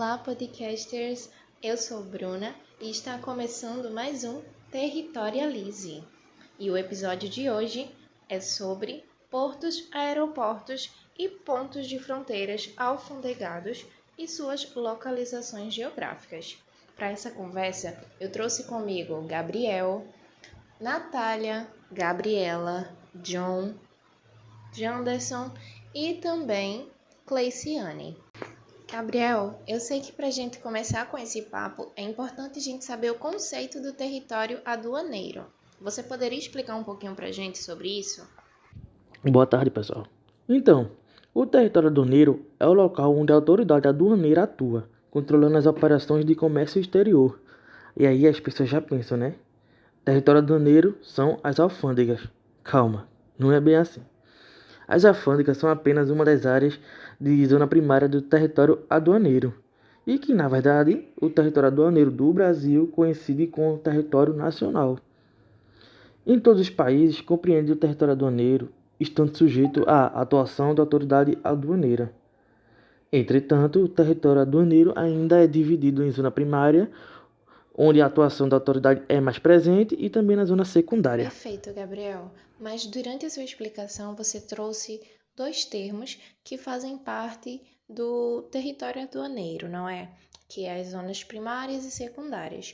Olá, podcasters! Eu sou Bruna e está começando mais um Territorialize. E o episódio de hoje é sobre portos, aeroportos e pontos de fronteiras alfandegados e suas localizações geográficas. Para essa conversa, eu trouxe comigo Gabriel, Natália, Gabriela, John, Janderson e também Cleiciane. Gabriel, eu sei que para a gente começar com esse papo, é importante a gente saber o conceito do território aduaneiro. Você poderia explicar um pouquinho para a gente sobre isso? Boa tarde, pessoal. Então, o território aduaneiro é o local onde a autoridade aduaneira atua, controlando as operações de comércio exterior. E aí as pessoas já pensam, né? Território aduaneiro são as alfândegas. Calma, não é bem assim. As alfândegas são apenas uma das áreas de zona primária do território aduaneiro. E que, na verdade, o território aduaneiro do Brasil coincide com o território nacional. Em todos os países, compreende o território aduaneiro, estando sujeito à atuação da autoridade aduaneira. Entretanto, o território aduaneiro ainda é dividido em zona primária, onde a atuação da autoridade é mais presente, e também na zona secundária. Perfeito, Gabriel. Mas durante a sua explicação, você trouxe dois termos que fazem parte do território aduaneiro, não é? Que é as zonas primárias e secundárias.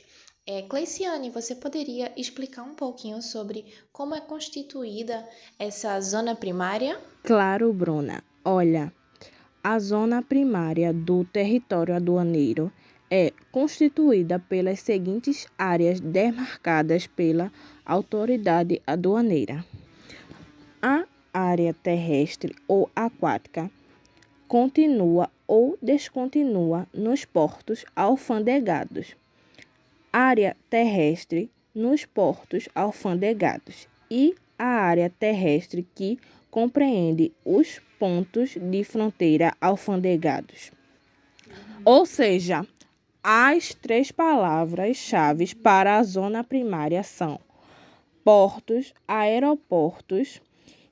Cleiciane, você poderia explicar um pouquinho sobre como é constituída essa zona primária? Claro, Bruna. Olha, a zona primária do território aduaneiro é constituída pelas seguintes áreas demarcadas pela autoridade aduaneira. A área terrestre ou aquática continua ou descontinua nos portos alfandegados. Área terrestre nos portos alfandegados e a área terrestre que compreende os pontos de fronteira alfandegados. Ou seja, as três palavras-chave para a zona primária são portos, aeroportos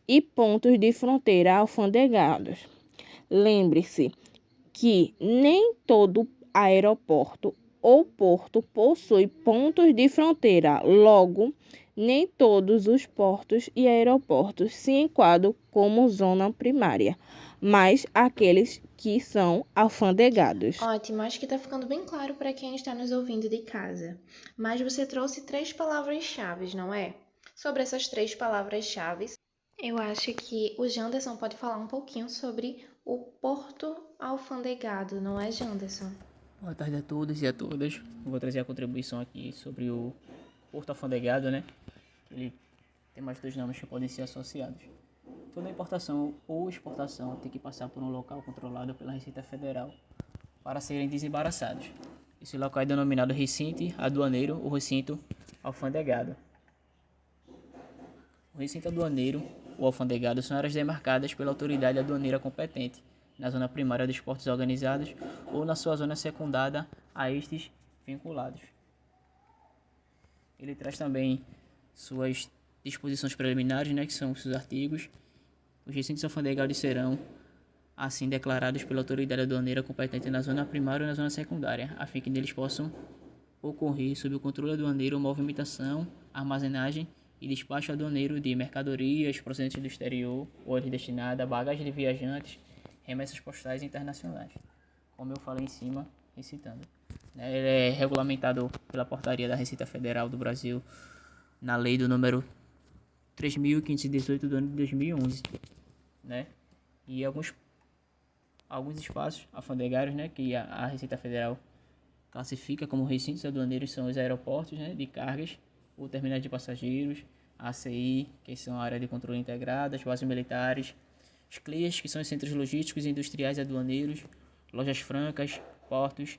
e pontos de fronteira alfandegados. Lembre-se que nem todo aeroporto ou porto possui pontos de fronteira, logo, nem todos os portos e aeroportos se enquadram como zona primária, mas aqueles que são alfandegados. Ótimo, acho que está ficando bem claro para quem está nos ouvindo de casa. Mas você trouxe três palavras-chave, não é? Sobre essas três palavras-chave, eu acho que o Janderson pode falar um pouquinho sobre o porto alfandegado, não é, Janderson? Boa tarde a todos e a todas. Eu vou trazer a contribuição aqui sobre o porto alfandegado, né? Ele tem mais dois nomes que podem ser associados. Toda importação ou exportação tem que passar por um local controlado pela Receita Federal para serem desembaraçados. Esse local é denominado recinto aduaneiro ou recinto alfandegado. O recinto aduaneiro ou alfandegado são áreas demarcadas pela autoridade aduaneira competente na zona primária dos portos organizados ou na sua zona secundária a estes vinculados. Ele traz também suas disposições preliminares, né, que são os seus artigos. Os recintos alfandegados serão assim declarados pela autoridade aduaneira competente na zona primária ou na zona secundária, a fim que neles possam ocorrer sob o controle aduaneiro movimentação, armazenagem e despacho aduaneiro de mercadorias procedentes do exterior ou destinada a bagagem de viajantes, remessas postais internacionais, como eu falei em cima, recitando. Ele é regulamentado pela portaria da Receita Federal do Brasil na lei do número 3.518 do ano de 2011, né? E alguns espaços alfandegários, né, que a Receita Federal classifica como recintos aduaneiros são os aeroportos, né, de cargas ou terminais de passageiros, a ACI, que são a área de controle integrada, as bases militares, os CLIAs, que são os centros logísticos, industriais e aduaneiros, lojas francas, portos,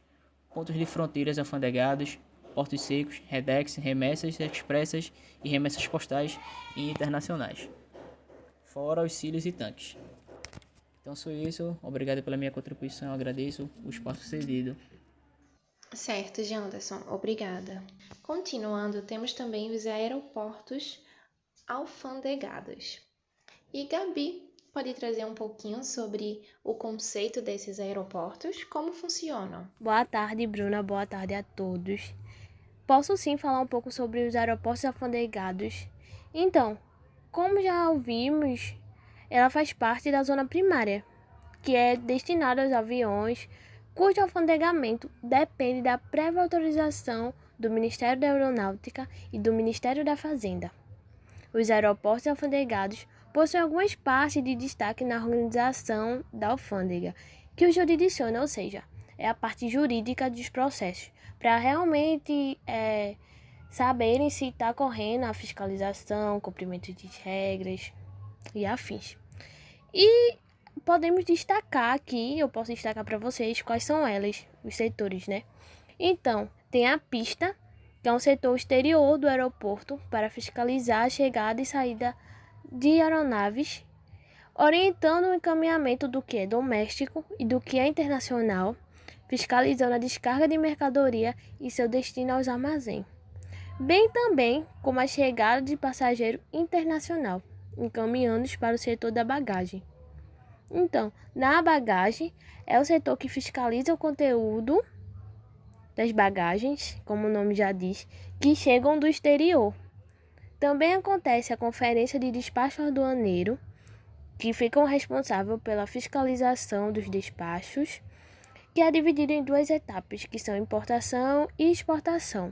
pontos de fronteiras alfandegados, portos secos, redex, remessas expressas e remessas postais e internacionais, fora os cílios e tanques. Então sou isso, obrigado pela minha contribuição, agradeço o espaço cedido. Certo, Janderson, obrigada. Continuando, temos também os aeroportos alfandegados. E Gabi, pode trazer um pouquinho sobre o conceito desses aeroportos? Como funcionam? Boa tarde, Bruna. Boa tarde a todos. Posso sim falar um pouco sobre os aeroportos alfandegados. Então, como já ouvimos, ela faz parte da zona primária, que é destinada aos aviões cujo alfandegamento depende da prévia autorização do Ministério da Aeronáutica e do Ministério da Fazenda. Os aeroportos alfandegados possuem algumas partes de destaque na organização da alfândega, que o jurisdiciona, ou seja, é a parte jurídica dos processos, para realmente saberem se está correndo a fiscalização, cumprimento de regras e afins. E podemos destacar aqui, eu posso destacar para vocês quais são elas, os setores, né? Então, tem a pista, que é um setor exterior do aeroporto para fiscalizar a chegada e saída de aeronaves, orientando o encaminhamento do que é doméstico e do que é internacional, fiscalizando a descarga de mercadoria e seu destino aos armazéns, bem também como a chegada de passageiro internacional, encaminhando-os para o setor da bagagem. Então, na bagagem, é o setor que fiscaliza o conteúdo das bagagens, como o nome já diz, que chegam do exterior. Também acontece a conferência de despacho aduaneiro, que ficam responsável pela fiscalização dos despachos, que é dividido em duas etapas, que são importação e exportação.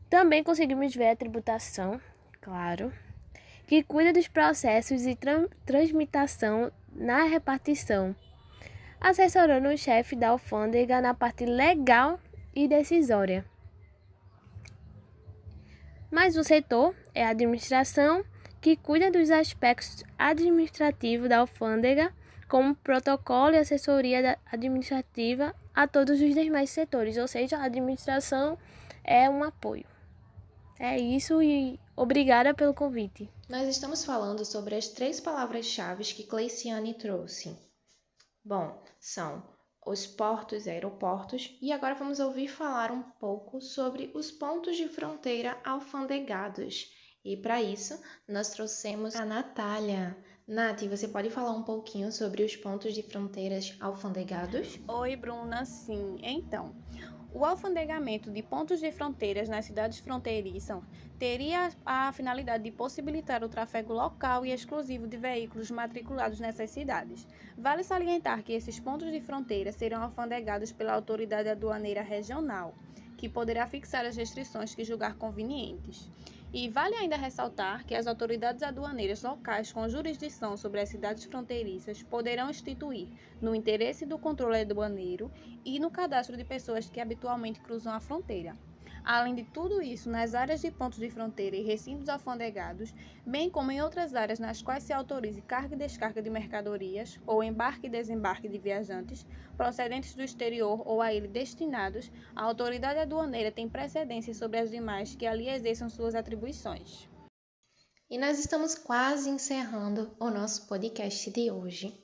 Também conseguimos ver a tributação, claro, que cuida dos processos de transmitação na repartição, assessorando o chefe da alfândega na parte legal e decisória. Mais um setor é a administração, que cuida dos aspectos administrativos da alfândega, como protocolo e assessoria administrativa a todos os demais setores, ou seja, a administração é um apoio. É isso e obrigada pelo convite. Nós estamos falando sobre as 3 palavras-chave que Cleiciane trouxe. Bom, são os portos e aeroportos, e agora vamos ouvir falar um pouco sobre os pontos de fronteira alfandegados. E para isso, nós trouxemos a Natália. Nath, você pode falar um pouquinho sobre os pontos de fronteiras alfandegados? Oi, Bruna, sim. Então, o alfandegamento de pontos de fronteiras nas cidades fronteiriças teria a finalidade de possibilitar o tráfego local e exclusivo de veículos matriculados nessas cidades. Vale salientar que esses pontos de fronteira serão alfandegados pela autoridade aduaneira regional, que poderá fixar as restrições que julgar convenientes. E vale ainda ressaltar que as autoridades aduaneiras locais com jurisdição sobre as cidades fronteiriças poderão instituir, no interesse do controle aduaneiro e no cadastro de pessoas que habitualmente cruzam a fronteira. Além de tudo isso, nas áreas de pontos de fronteira e recintos alfandegados, bem como em outras áreas nas quais se autorize carga e descarga de mercadorias ou embarque e desembarque de viajantes procedentes do exterior ou a ele destinados, a autoridade aduaneira tem precedência sobre as demais que ali exerçam suas atribuições. E nós estamos quase encerrando o nosso podcast de hoje.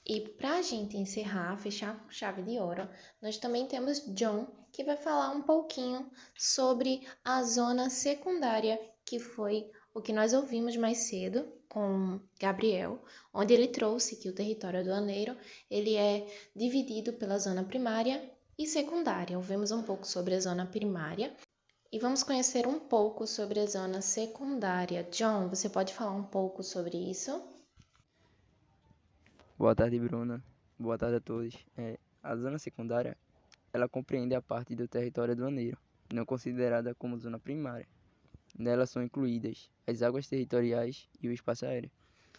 E para a gente encerrar, fechar com chave de ouro, nós também temos John, que vai falar um pouquinho sobre a zona secundária, que foi o que nós ouvimos mais cedo com Gabriel, onde ele trouxe que o território aduaneiro ele é dividido pela zona primária e secundária. Ouvimos um pouco sobre a zona primária e vamos conhecer um pouco sobre a zona secundária. John, você pode falar um pouco sobre isso? Boa tarde, Bruna. Boa tarde a todos. A zona secundária, ela compreende a parte do território aduaneiro, não considerada como zona primária. Nela são incluídas as águas territoriais e o espaço aéreo.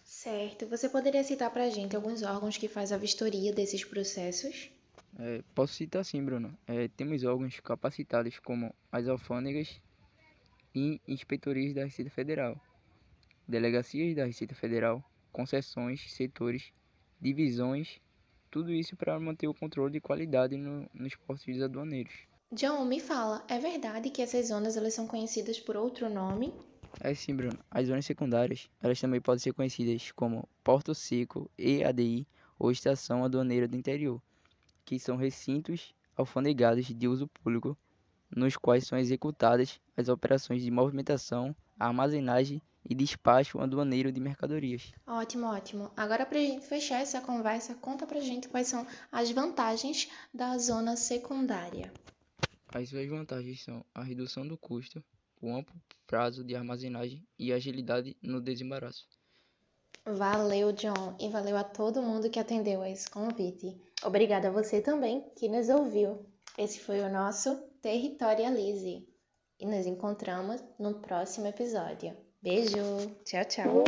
Certo. Você poderia citar para a gente alguns órgãos que fazem a vistoria desses processos? Posso citar sim, Bruna. Temos órgãos capacitados como as alfândegas e inspetorias da Receita Federal, delegacias da Receita Federal, concessões, setores, divisões, tudo isso para manter o controle de qualidade nos postos aduaneiros. John, me fala, é verdade que essas zonas elas são conhecidas por outro nome? Sim, Bruno. As zonas secundárias, elas também podem ser conhecidas como Porto Seco, EADI ou Estação Aduaneira do Interior, que são recintos alfandegados de uso público, nos quais são executadas as operações de movimentação, armazenagem e despacho aduaneiro de mercadorias. Ótimo, ótimo. Agora, para a gente fechar essa conversa, conta pra gente quais são as vantagens da zona secundária. As suas vantagens são a redução do custo, o amplo prazo de armazenagem e agilidade no desembaraço. Valeu, John, e valeu a todo mundo que atendeu a esse convite. Obrigada a você também que nos ouviu. Esse foi o nosso Territorialize. E nos encontramos no próximo episódio. Beijo! Tchau, tchau!